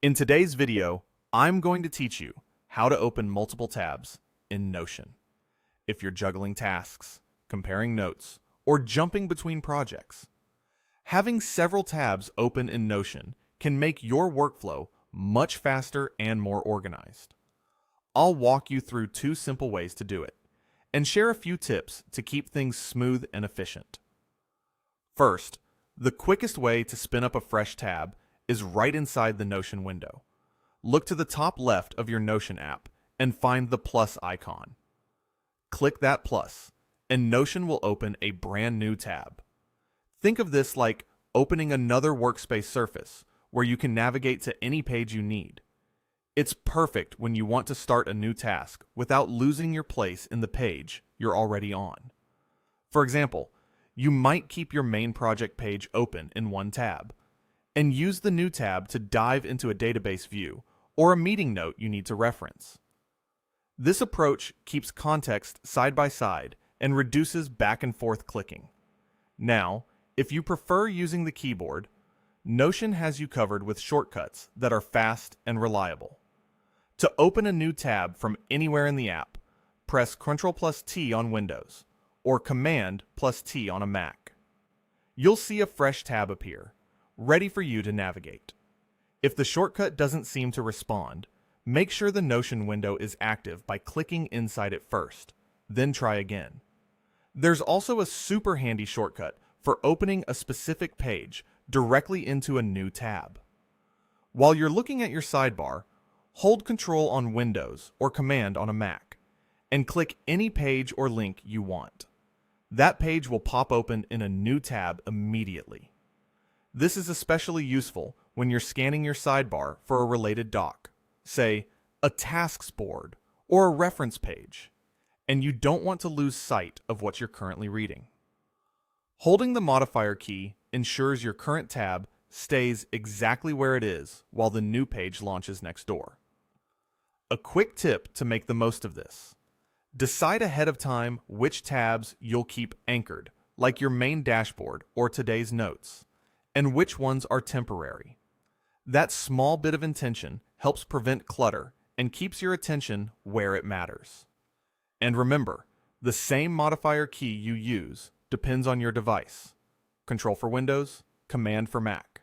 In today's video, I'm going to teach you how to open multiple tabs in Notion. If you're juggling tasks, comparing notes, or jumping between projects, having several tabs open in Notion can make your workflow much faster and more organized. I'll walk you through two simple ways to do it, and share a few tips to keep things smooth and efficient. First, the quickest way to spin up a fresh tab is right inside the Notion window. Look to the top left of your Notion app and find the plus icon. Click that plus, and Notion will open a brand new tab. Think of this like opening another workspace surface where you can navigate to any page you need. It's perfect when you want to start a new task without losing your place in the page you're already on. For example, you might keep your main project page open in one tab, and use the new tab to dive into a database view or a meeting note you need to reference. This approach keeps context side by side and reduces back and forth clicking. Now, if you prefer using the keyboard, Notion has you covered with shortcuts that are fast and reliable. To open a new tab from anywhere in the app, press Ctrl+T on Windows or Command+T on a Mac. You'll see a fresh tab appear, ready for you to navigate. If the shortcut doesn't seem to respond, make sure the Notion window is active by clicking inside it first, then try again. There's also a super handy shortcut for opening a specific page directly into a new tab. While you're looking at your sidebar, hold Control on Windows or Command on a Mac, and click any page or link you want. That page will pop open in a new tab immediately. This is especially useful when you're scanning your sidebar for a related doc, say a tasks board or a reference page, and you don't want to lose sight of what you're currently reading. Holding the modifier key ensures your current tab stays exactly where it is while the new page launches next door. A quick tip to make the most of this: decide ahead of time which tabs you'll keep anchored, like your main dashboard or today's notes, and which ones are temporary. That small bit of intention helps prevent clutter and keeps your attention where it matters. And remember, the same modifier key you use depends on your device. Control for Windows, Command for Mac.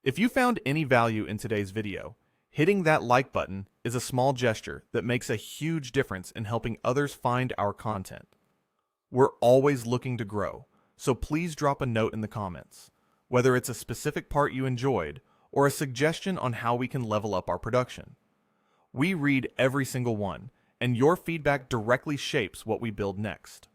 If you found any value in today's video, hitting that like button is a small gesture that makes a huge difference in helping others find our content. We're always looking to grow, so please drop a note in the comments, whether it's a specific part you enjoyed or a suggestion on how we can level up our production. We read every single one, and your feedback directly shapes what we build next.